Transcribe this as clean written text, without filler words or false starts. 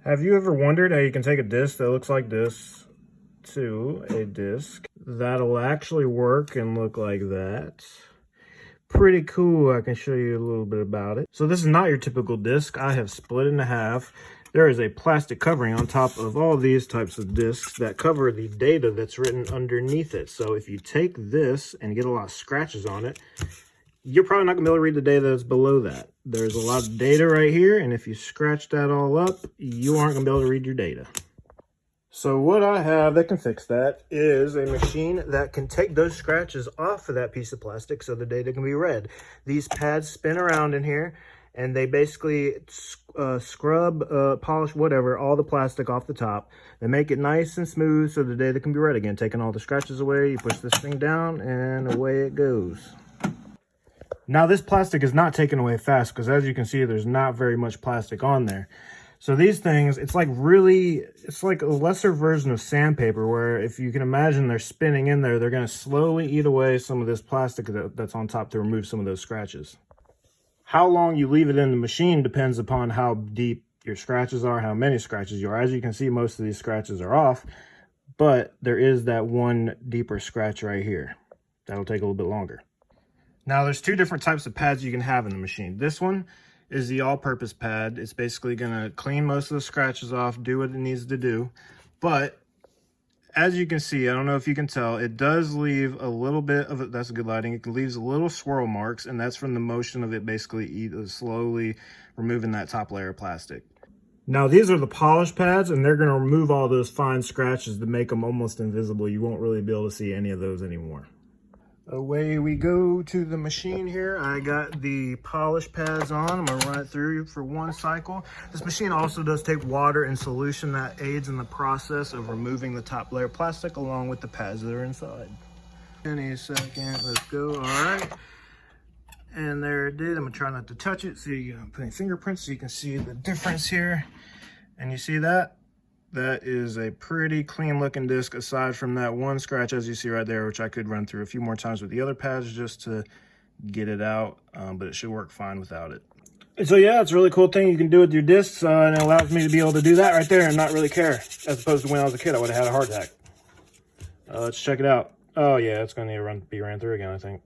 Have you ever wondered how you can take a disc that looks like this to a disc that'll actually work and look like that? Pretty cool. I can show you a little bit about it. So this is not your typical disc. I have split it in half. There is a plastic covering on top of all these types of discs that cover the data that's written underneath it. So if you take this and get a lot of scratches on it, you're probably not gonna be able to read the data that's below that. There's a lot of data right here, and if you scratch that all up, you aren't gonna be able to read your data. So what I have that can fix that is a machine that can take those scratches off of that piece of plastic so the data can be read. These pads spin around in here, and they basically scrub, polish, whatever, all the plastic off the top. They make it nice and smooth so the data can be read again. Taking all the scratches away, you push this thing down, and away it goes. Now this plastic is not taken away fast because as you can see, there's not very much plastic on there. So these things, it's like a lesser version of sandpaper where if you can imagine they're spinning in there, they're going to slowly eat away some of this plastic that's on top to remove some of those scratches. How long you leave it in the machine depends upon how deep your scratches are, how many scratches you are. As you can see, most of these scratches are off, but there is that one deeper scratch right here. That'll take a little bit longer. Now there's two different types of pads you can have in the machine. This one is the all-purpose pad. It's basically gonna clean most of the scratches off, do what it needs to do. But as you can see, I don't know if you can tell, it does leave a little bit of it. That's good lighting. It leaves a little swirl marks, and that's from the motion of it basically slowly removing that top layer of plastic. Now these are the polish pads, and they're gonna remove all those fine scratches to make them almost invisible. You won't really be able to see any of those anymore. Away we go to the machine here. I got the polish pads on. I'm gonna run it through for one cycle. This machine also does take water and solution that aids in the process of removing the top layer of plastic along with the pads that are inside. Any second, let's go, all right. And there it did. I'm gonna try not to touch it so you can put any fingerprints so you can see the difference here. And you see that? That is a pretty clean looking disc aside from that one scratch as you see right there, which I could run through a few more times with the other pads just to get it out, but it should work fine without it. And so yeah, it's a really cool thing you can do with your discs, and it allows me to be able to do that right there and not really care, as opposed to when I was a kid I would have had a heart attack. Let's check it out. Oh yeah, it's going to be ran through again, I think.